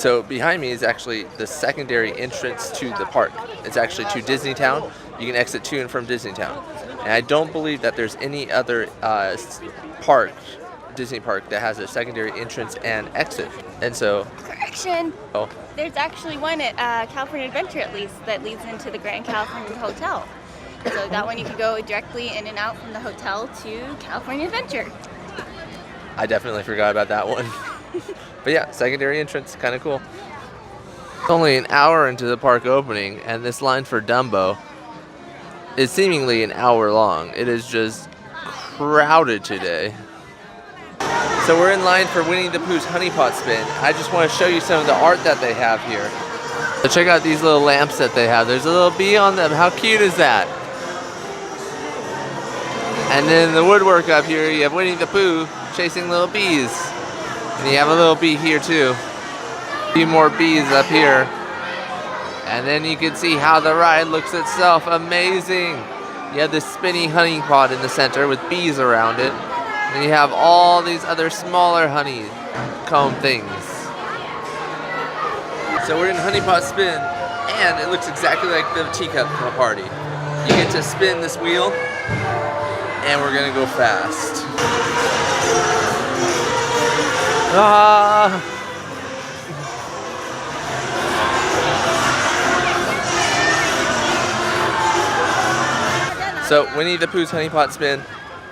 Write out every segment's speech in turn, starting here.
So behind me is actually the secondary entrance to the park. It's actually to Disneytown. You can exit to and from Disneytown. And I don't believe that there's any other park, Disney park, that has a secondary entrance and exit. And so... Correction! Oh. There's actually one at California Adventure, at least, that leads into the Grand California Hotel. So that one you can go directly in and out from the hotel to California Adventure. I definitely forgot about that one. But yeah, secondary entrance, kind of cool. It's only an hour into the park opening, and this line for Dumbo is seemingly an hour long. It is just crowded today. So we're in line for Winnie the Pooh's Honey Pot Spin. I just want to show you some of the art that they have here. So check out these little lamps that they have. There's a little bee on them. How cute is that? And then the woodwork up here, you have Winnie the Pooh chasing little bees. And you have a little bee here too. A few more bees up here. And then you can see how the ride looks itself. Amazing. You have this spinny honey pot in the center with bees around it. And you have all these other smaller honeycomb things. So we're in Honey Pot Spin, and it looks exactly like the teacup party. You get to spin this wheel, and we're gonna go fast. Ah! So Winnie the Pooh's Honey Pot Spin,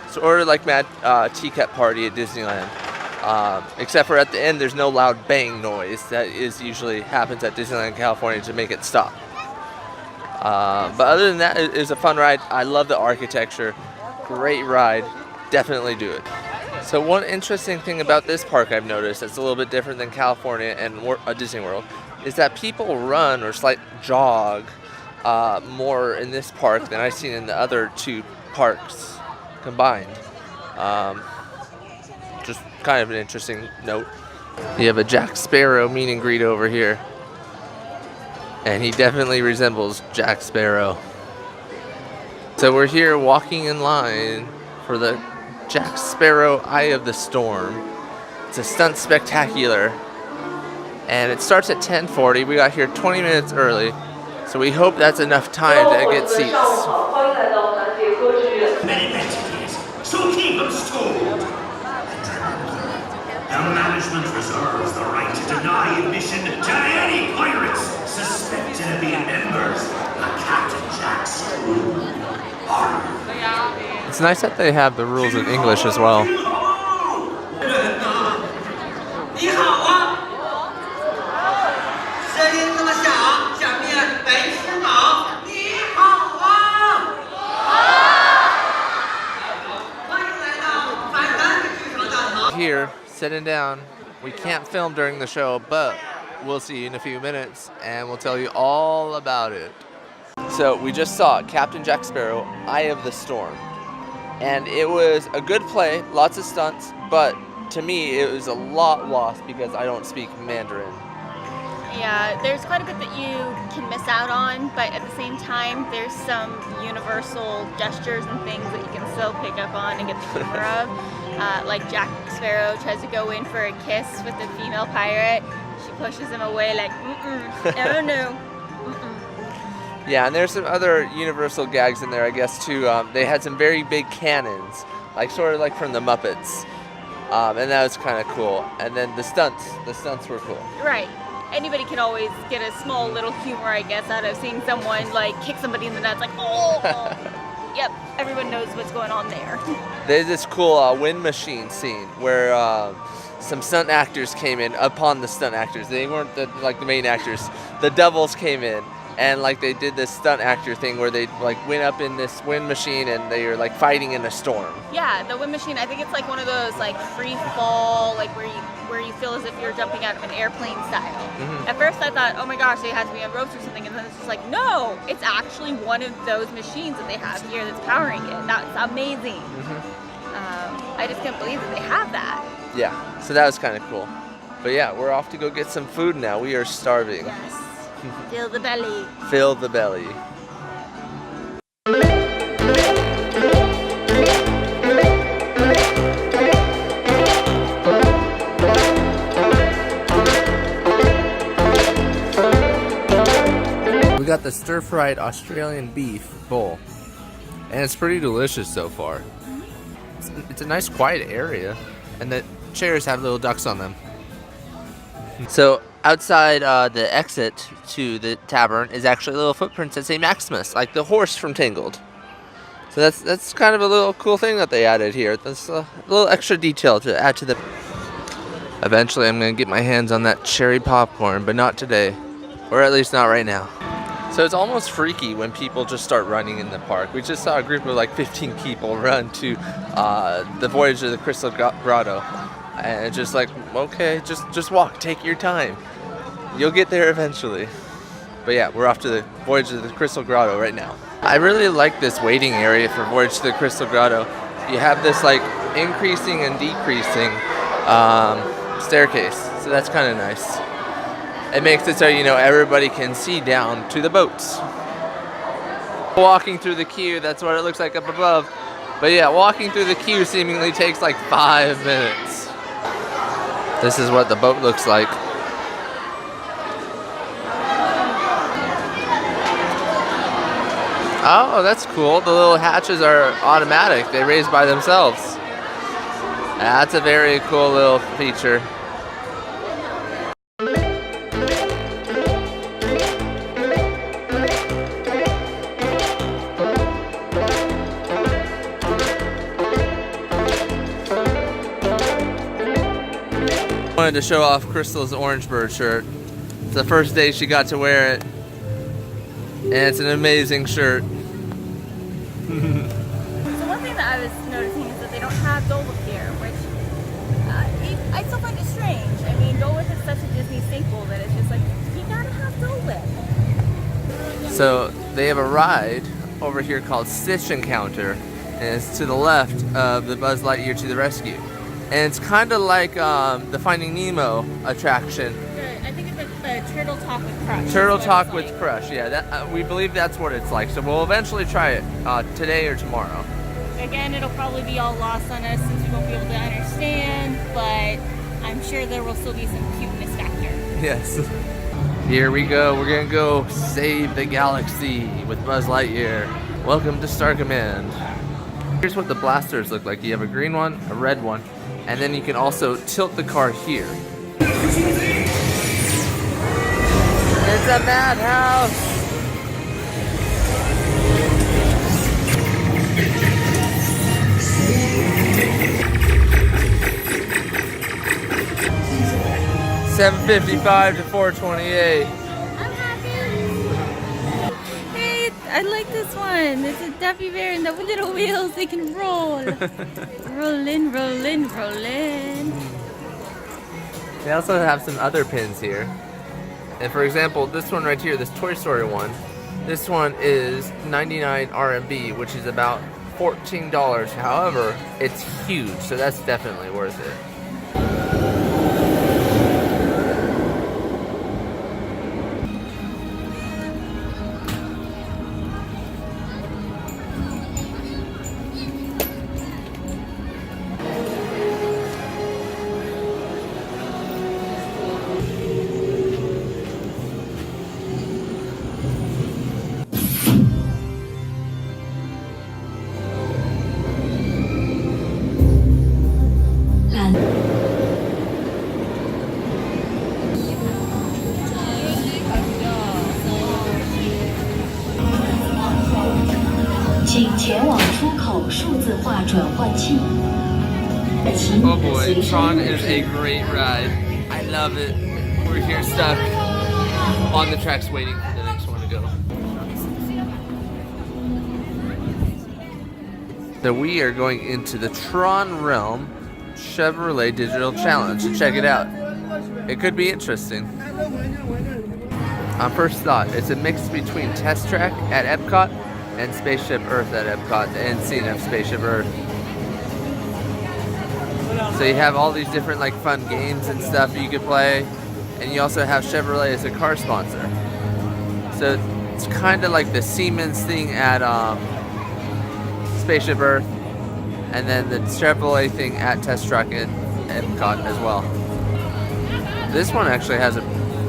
sort of like Mad Teacup Party at Disneyland. Except for at the end, there's no loud bang noise that usually happens at Disneyland, California to make it stop. But other than that, it's a fun ride. I love the architecture. Great ride. Definitely do it. So one interesting thing about this park I've noticed that's a little bit different than California and Disney World is that people run or jog more in this park than I've seen in the other two parks combined. Just kind of an interesting note. You have a Jack Sparrow meet and greet over here. And he definitely resembles Jack Sparrow. So we're here walking in line for the Jack Sparrow Eye of the Storm. It's a stunt spectacular. And it starts at 10:40. We got here 20 minutes early. So we hope that's enough time to get seats. Many entities, so keep them stored. The management reserves the right to deny admission to any pirates suspected of being members of Captain Jack's crew. It's nice that they have the rules in English as well. Here, sitting down. We can't film during the show, but we'll see you in a few minutes and we'll tell you all about it. So we just saw Captain Jack Sparrow, Eye of the Storm. And it was a good play, lots of stunts, but to me it was a lot lost because I don't speak Mandarin. Yeah, there's quite a bit that you can miss out on, but at the same time, there's some universal gestures and things that you can still pick up on and get the humor of. Like Jack Sparrow tries to go in for a kiss with the female pirate. She pushes him away like, oh no. Yeah, and there's some other universal gags in there, I guess, too. They had some very big cannons, sort of like from the Muppets. And that was kind of cool. And then the stunts were cool. Right. Anybody can always get a small little humor, I guess, out of seeing someone kick somebody in the nuts, oh. Yep, everyone knows what's going on there. There's this cool wind machine scene where some stunt actors came in upon the stunt actors. They weren't the main actors. The doubles came in and they did this stunt actor thing where they went up in this wind machine and they were fighting in a storm. Yeah, the wind machine. I think it's one of those free fall, where you feel as if you're jumping out of an airplane style. Mm-hmm. At first I thought, oh my gosh, they had to be on ropes or something, and then it's just no, it's actually one of those machines that they have here that's powering it. That's amazing. Mm-hmm. I just can't believe that they have that. Yeah, so that was kind of cool. But yeah, we're off to go get some food now. We are starving. Yes. Fill the belly. Fill the belly. got the stir-fried Australian beef bowl, and it's pretty delicious so far. It's a nice quiet area, and the chairs have little ducks on them. So outside the exit to the tavern is actually little footprints that say Maximus, like the horse from Tangled. So that's kind of a little cool thing that they added here. That's a little extra detail to add to the... Eventually I'm going to get my hands on that cherry popcorn, but not today. Or at least not right now. So it's almost freaky when people just start running in the park. We just saw a group of like 15 people run to the Voyage of the Crystal Grotto. And it's just like, okay, just walk, take your time. You'll get there eventually. But yeah, we're off to the Voyage of the Crystal Grotto right now. I really like this waiting area for Voyage to the Crystal Grotto. You have this like increasing and decreasing staircase, so that's kind of nice. It makes it so, you know, everybody can see down to the boats. Walking through the queue, that's what it looks like up above. But yeah, walking through the queue seemingly takes like 5 minutes. This is what the boat looks like. Oh, that's cool. The little hatches are automatic. They raise by themselves. That's a very cool little feature. Wanted to show off Crystal's Orange Bird shirt. It's the first day she got to wear it. And it's an amazing shirt. So one thing that I was noticing is that they don't have Dole Whip here, which I still find it strange. I mean, Dole Whip is such a Disney staple that it's just like, you gotta have Dole Whip. So they have a ride over here called Stitch Encounter, and it's to the left of the Buzz Lightyear to the Rescue. And it's kind of like the Finding Nemo attraction. I think it's like the Turtle Talk with Crush. Turtle Talk with Crush, yeah. That, we believe that's what it's like. So we'll eventually try it today or tomorrow. Again, it'll probably be all lost on us since we won't be able to understand, but I'm sure there will still be some cuteness factor. Yes. Here we go. We're going to go save the galaxy with Buzz Lightyear. Welcome to Star Command. Here's what the blasters look like. You have a green one, a red one, and then you can also tilt the car here. It's a madhouse! $7.55 to $4.28. I'm happy. Hey, I like this one. It's a Duffy Bear and the little wheels, they can roll. Rollin', rollin', rollin'. They also have some other pins here. And for example, this one right here, this Toy Story one, this one is 99 RMB, which is about $14. However, it's huge, so that's definitely worth it. Oh boy, Tron is a great ride. I love it. We're here stuck on the tracks waiting for the next one to go. So we are going into the Tron Realm Chevrolet Digital Challenge to check it out. It could be interesting. On first thought, it's a mix between Test Track at Epcot and Spaceship Earth at Epcot, the end scene of Spaceship Earth. So you have all these different like fun games and stuff you could play, and you also have Chevrolet as a car sponsor. So it's kind of like the Siemens thing at Spaceship Earth, and then the Chevrolet thing at Test Track at Epcot as well. This one actually has a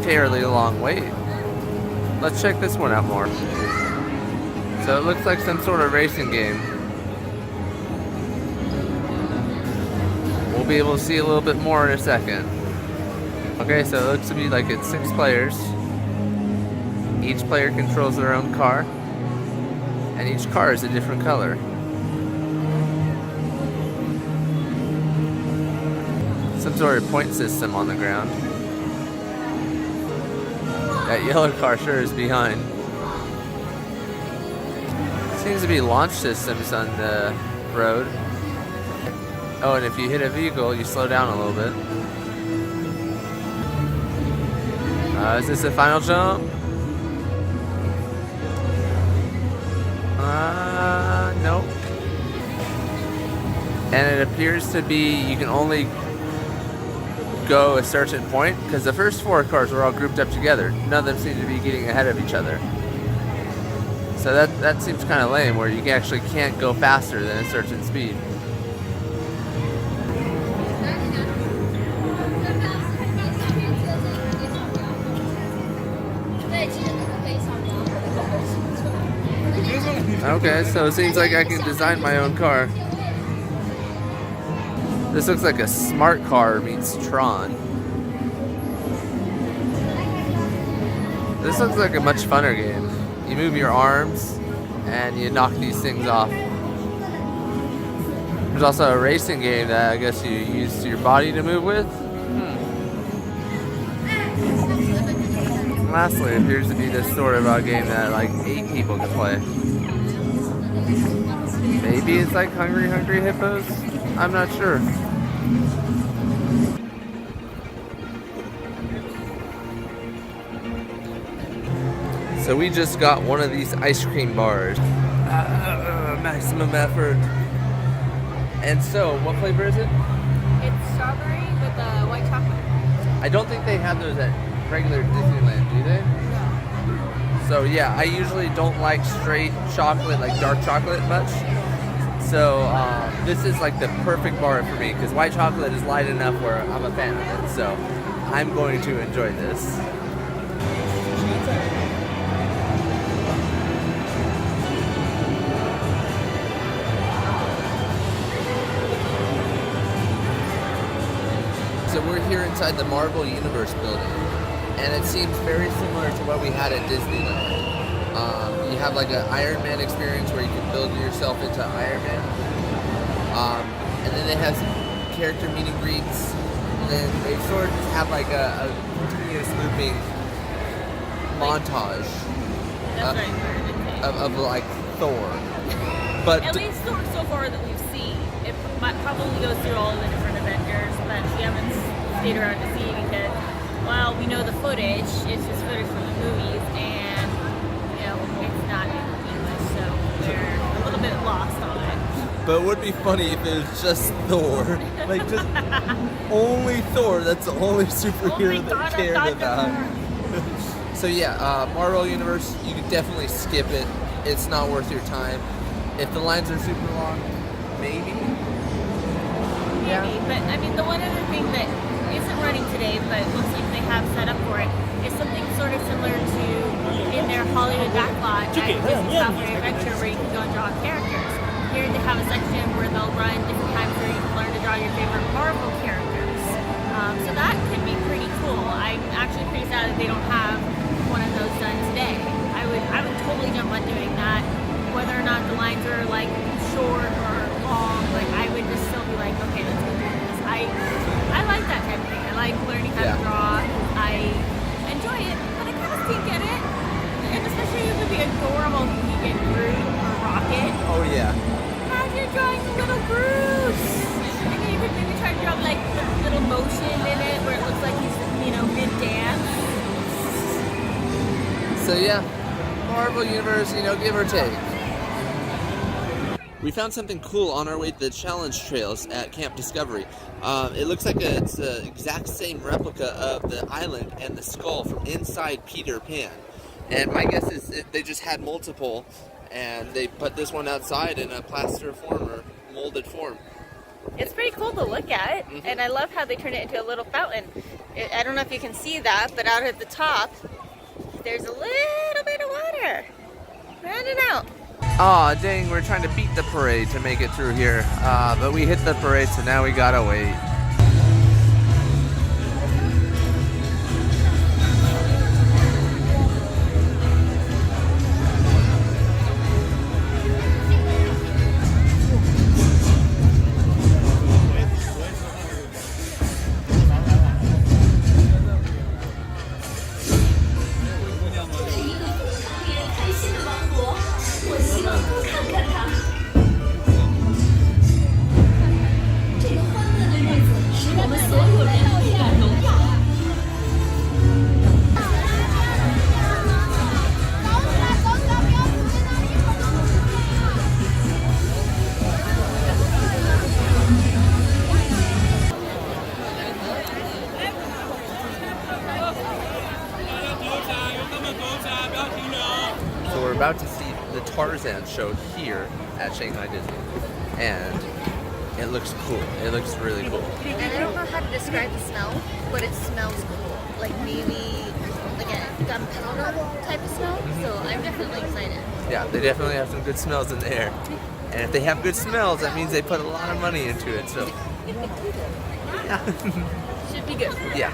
fairly long wait. let's check this one out more. So it looks like some sort of racing game. We'll be able to see a little bit more in a second. Okay, so it looks to be like it's 6 players. Each player controls their own car, and each car is a different color. Some sort of point system on the ground. That yellow car sure is behind. Seems to be launch systems on the road. Oh, and if you hit a vehicle, you slow down a little bit. Is this the final jump? Nope. And it appears to be you can only go a certain point because the first 4 cars were all grouped up together. None of them seem to be getting ahead of each other. So that seems kind of lame, where you actually can't go faster than a certain speed. Okay, so it seems like I can design my own car. This looks like a smart car meets Tron. This looks like a much funner game. You move your arms and you knock these things off. There's also a racing game that I guess you use your body to move with. Lastly, it appears to be this sort of a game that like 8 people can play. Maybe it's like Hungry Hungry Hippos? I'm not sure. So we just got one of these ice cream bars. Maximum effort. And so, what flavor is it? It's strawberry with white chocolate. I don't think they have those at regular Disneyland, do they? No. So yeah, I usually don't like straight chocolate, like dark chocolate much. So this is like the perfect bar for me because white chocolate is light enough where I'm a fan of it. So I'm going to enjoy this. So we're here inside the Marvel Universe building, and it seems very similar to what we had at Disneyland. You have like an Iron Man experience where you can build yourself into Iron Man, and then they have some character meet and greets, and then they sort of just have like a continuous looping montage of like Thor. But at least so far that we've seen, it might probably goes through all of the different Avengers that we haven't stayed around to see because, well, we know the footage. It's just footage from the movies, and you know it's not in English, so we're a little bit lost on it. But it would be funny if it was just Thor, like just only Thor. That's the only superhero that cared about. So yeah, Marvel Universe, you could definitely skip it. It's not worth your time. If the lines are super long, maybe. Yeah. But I mean, the one other thing that isn't running today, but looks like they have set up for it, is something sort of similar to in their Hollywood backlot at Disney California Adventure, where you can go and draw characters. Here they have a section where they'll run different times where you can learn to draw your favorite Marvel characters. So that could be pretty cool. I'm actually pretty sad that they don't have one of those done today. I would totally jump on doing that. Whether or not the lines are like short or long, like I would just still be like, okay, let's go do this. I like that type of thing. I like learning how to draw. I enjoy it, but I kind of still get it. And especially it would be adorable if you get Groot or Rocket. Oh yeah. Imagine drawing little Bruce. And then you could maybe try to draw like the little motion in it where it looks like he's, you know, mid-dance. So yeah, Marvel Universe, you know, give or take. We found something cool on our way to the challenge trails at Camp Discovery. It looks like it's the exact same replica of the island and the skull from inside Peter Pan. And my guess is they just had multiple, and they put this one outside in a plaster form or molded form. It's pretty cool to look at, and I love how they turned it into a little fountain. I don't know if you can see that, but out at the top, there's a little bit of water. Running out. Aw, dang, we're trying to beat the parade to make it through here. But we hit the parade, so now we gotta wait. So we're about to see the Tarzan show here at Shanghai Disney, and it looks cool. It looks really cool. And I don't know how to describe the smell, but it smells cool. Like maybe like a gunpowder type of smell. So I'm definitely excited. Yeah, they definitely have some good smells in the air. And if they have good smells, that means they put a lot of money into it. So yeah. Should be good. Yeah.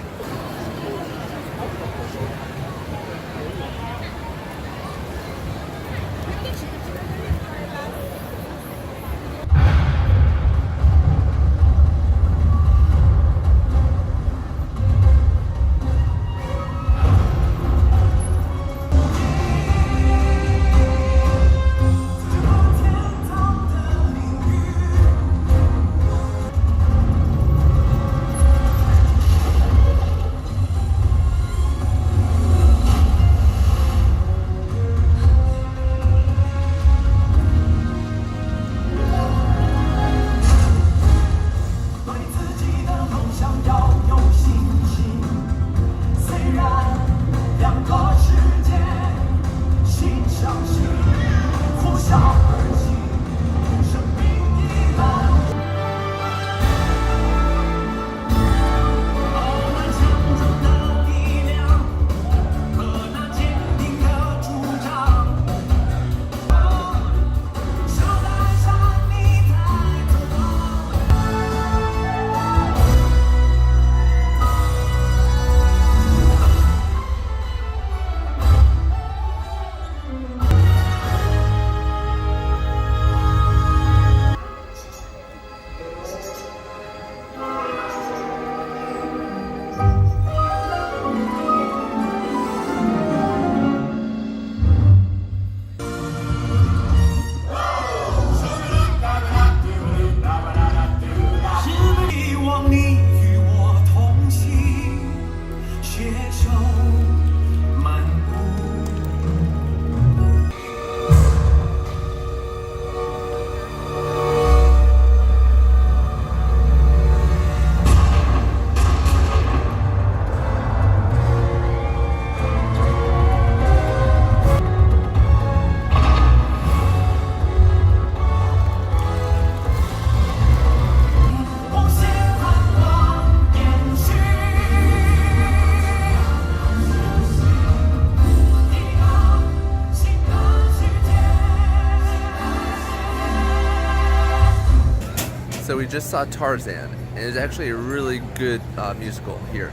So we just saw Tarzan, and it was actually a really good musical here.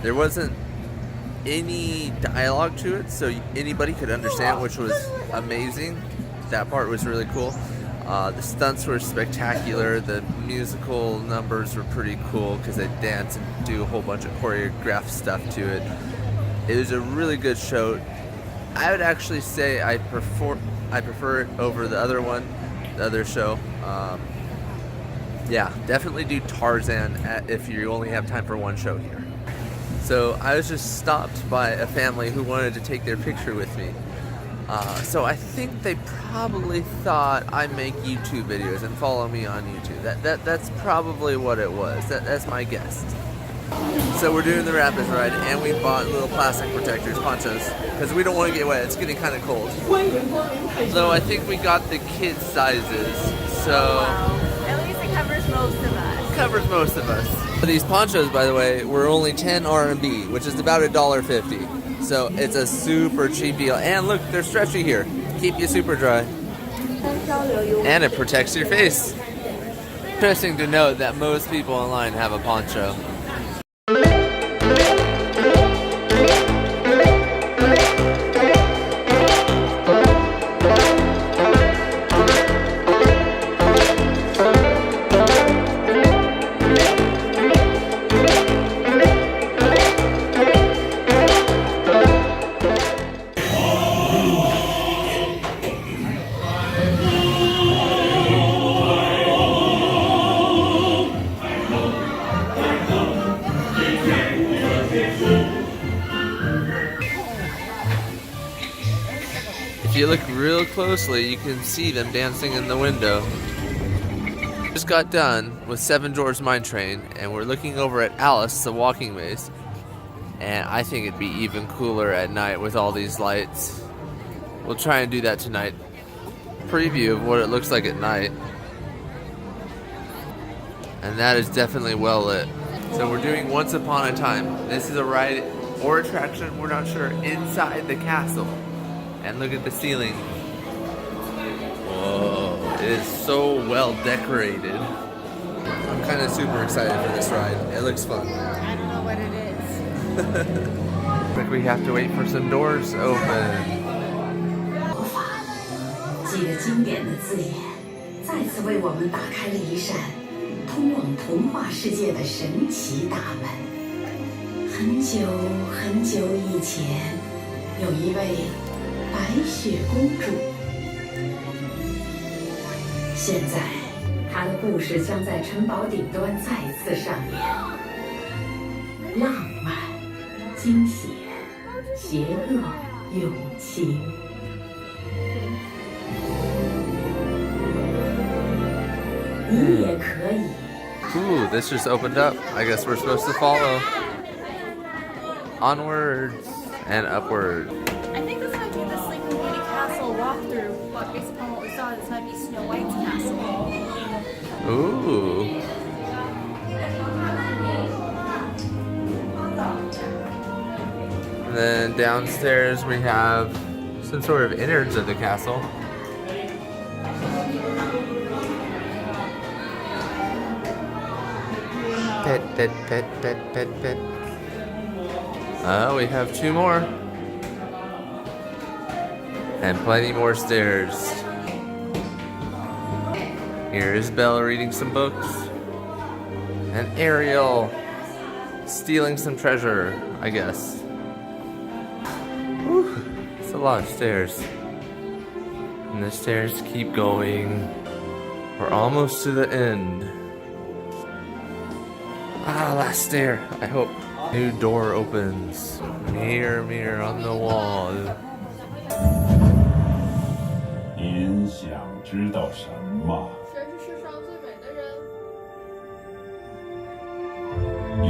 There wasn't any dialogue to it, so anybody could understand, which was amazing. That part was really cool. The stunts were spectacular. The musical numbers were pretty cool because they dance and do a whole bunch of choreographed stuff to it. It was a really good show. I would actually say I prefer it over the other one, the other show. Yeah, definitely do Tarzan if you only have time for one show here. So I was just stopped by a family who wanted to take their picture with me. So I think they probably thought I make YouTube videos and follow me on YouTube. That's probably what it was. That's my guess. So we're doing the Rapids ride, and we bought little plastic protectors, ponchos, because we don't want to get wet. It's getting kind of cold. So I think we got the kids sizes. So At least it covers most of us. Covers most of us. These ponchos, by the way, were only 10 RMB, which is about $1.50. So it's a super cheap deal. And look, they're stretchy here. Keep you super dry. And it protects your face. Interesting to note that most people online have a poncho. If you look real closely, you can see them dancing in the window. Just got done with Seven Dwarfs Mine Train, and we're looking over at Alice, the walking maze. And I think it'd be even cooler at night with all these lights. We'll try and do that tonight. Preview of what it looks like at night. And that is definitely well lit. So we're doing Once Upon a Time. This is a ride or attraction, we're not sure, inside the castle. And look at the ceiling. Whoa, it is so well decorated. I'm kind of super excited for this ride. It looks fun. I don't know what it is. Looks like we have to wait for some doors to open. 记得经典的字眼，再次为我们打开了一扇通往童话世界的神奇大门。很久很久以前，有一位白雪公主。现在，她的故事将在城堡顶端再次上演。浪漫、惊险、邪恶、勇气。 Ooh, this just opened up. I guess we're supposed to follow. Onwards and upward. I think this might be the Sleeping Beauty Castle walkthrough, but based upon what we saw, this might be Snow White's castle. Ooh. And then downstairs we have some sort of innards of the castle. Pet, pet, pet, pet, pet, pet. We have two more. And plenty more stairs. Here is Bella reading some books. And Ariel stealing some treasure, I guess. Whew, it's a lot of stairs. And the stairs keep going. We're almost to the end. Ah, last stair, I hope. New door opens. Mirror, mirror on the wall. 您想知道什么？谁是世上最美的人？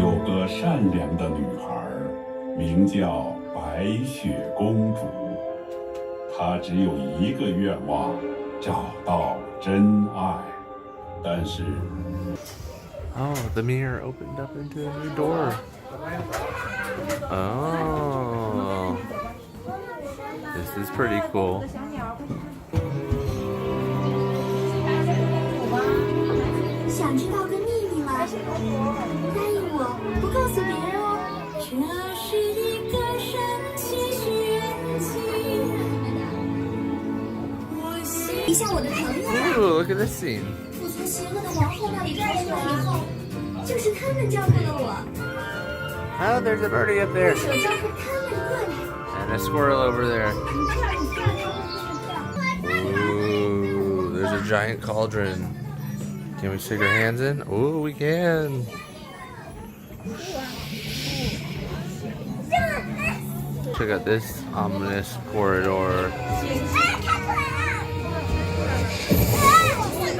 有个善良的女孩，名叫白雪公主。她只有一个愿望，找到真爱。但是。 Oh, the mirror opened up into a new door. Oh. This is pretty cool. 想知道个秘密吗？答应我，不告诉别人哦。这是一个神奇寻奇。一下我的朋友。 Ooh, look at this scene. 我从邪恶的皇后那里带回来以后，就是他们照顾了我。 Oh, there's a birdie up there. 手交给他们过来。 And a squirrel over there. Ooh, there's a giant cauldron. Can we stick our hands in? Ooh, we can. Check out this ominous corridor.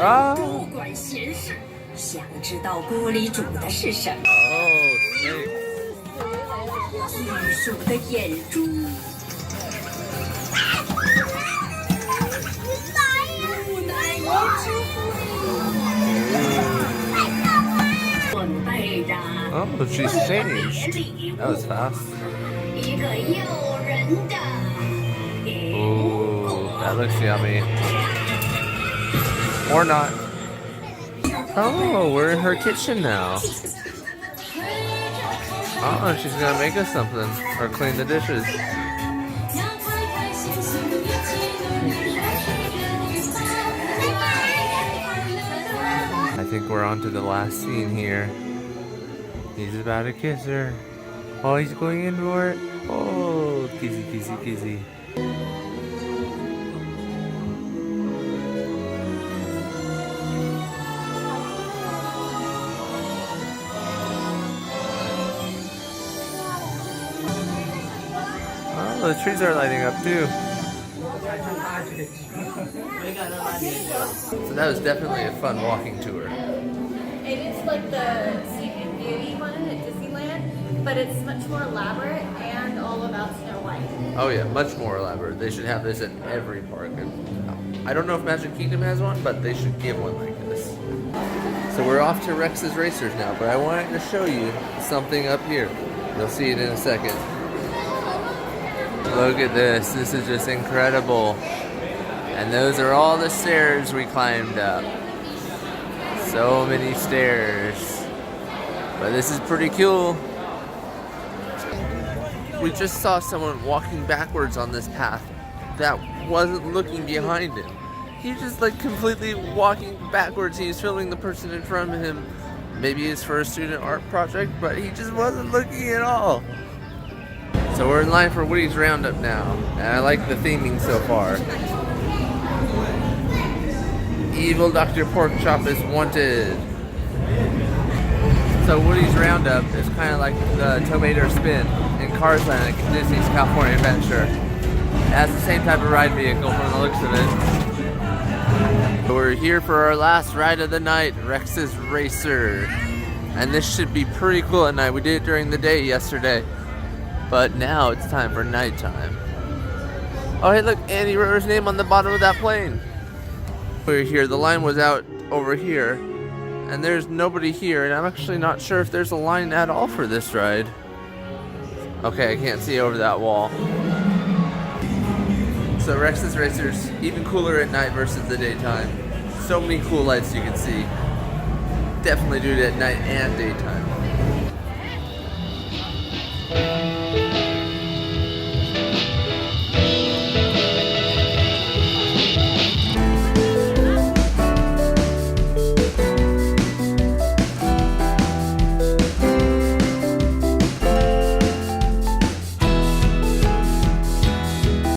Ah! 不管闲事，想知道锅里煮的是什么？ Oh, snake. 艺术的眼珠。无奈我只会。 准备着。 Oh, she's changed. That was fast. 一个诱人的 Ooh, that looks yummy. Or not. Oh, we're in her kitchen now. Oh, she's gonna make us something or clean the dishes. I think we're on to the last scene here. He's about to kiss her. Oh, he's going in for it. Oh, kissy, kissy, kissy. Oh, the trees are lighting up too. So that was definitely a fun walking tour. It is like the Sleeping Beauty one at Disneyland, but it's much more elaborate and all about Snow White. Oh yeah, much more elaborate. They should have this at every park. And I don't know if Magic Kingdom has one, but they should give one like this. So we're off to Rex's Racers now, but I wanted to show you something up here. You'll see it in a second. Look at this. This is just incredible. And those are all the stairs we climbed up. So many stairs. But this is pretty cool. We just saw someone walking backwards on this path that wasn't looking behind him. He just like completely walking backwards. He was filming the person in front of him. Maybe it's for a student art project, but he just wasn't looking at all. So we're in line for Woody's Roundup now, and I like the theming so far. Evil Dr. Porkchop is wanted. So Woody's Roundup is kind of like the Tomato Spin in Cars Land at Disney's California Adventure. It has the same type of ride vehicle from the looks of it. So we're here for our last ride of the night, Rex's Racer. And this should be pretty cool at night. We did it during the day yesterday, but now it's time for nighttime. Oh hey look, Andy wrote his name on the bottom of that plane. We're here, the line was out over here, and there's nobody here, and I'm actually not sure if there's a line at all for this ride. Okay, I can't see over that wall. So Rex's Racers, even cooler at night versus the daytime. So many cool lights you can see. Definitely do it at night and daytime.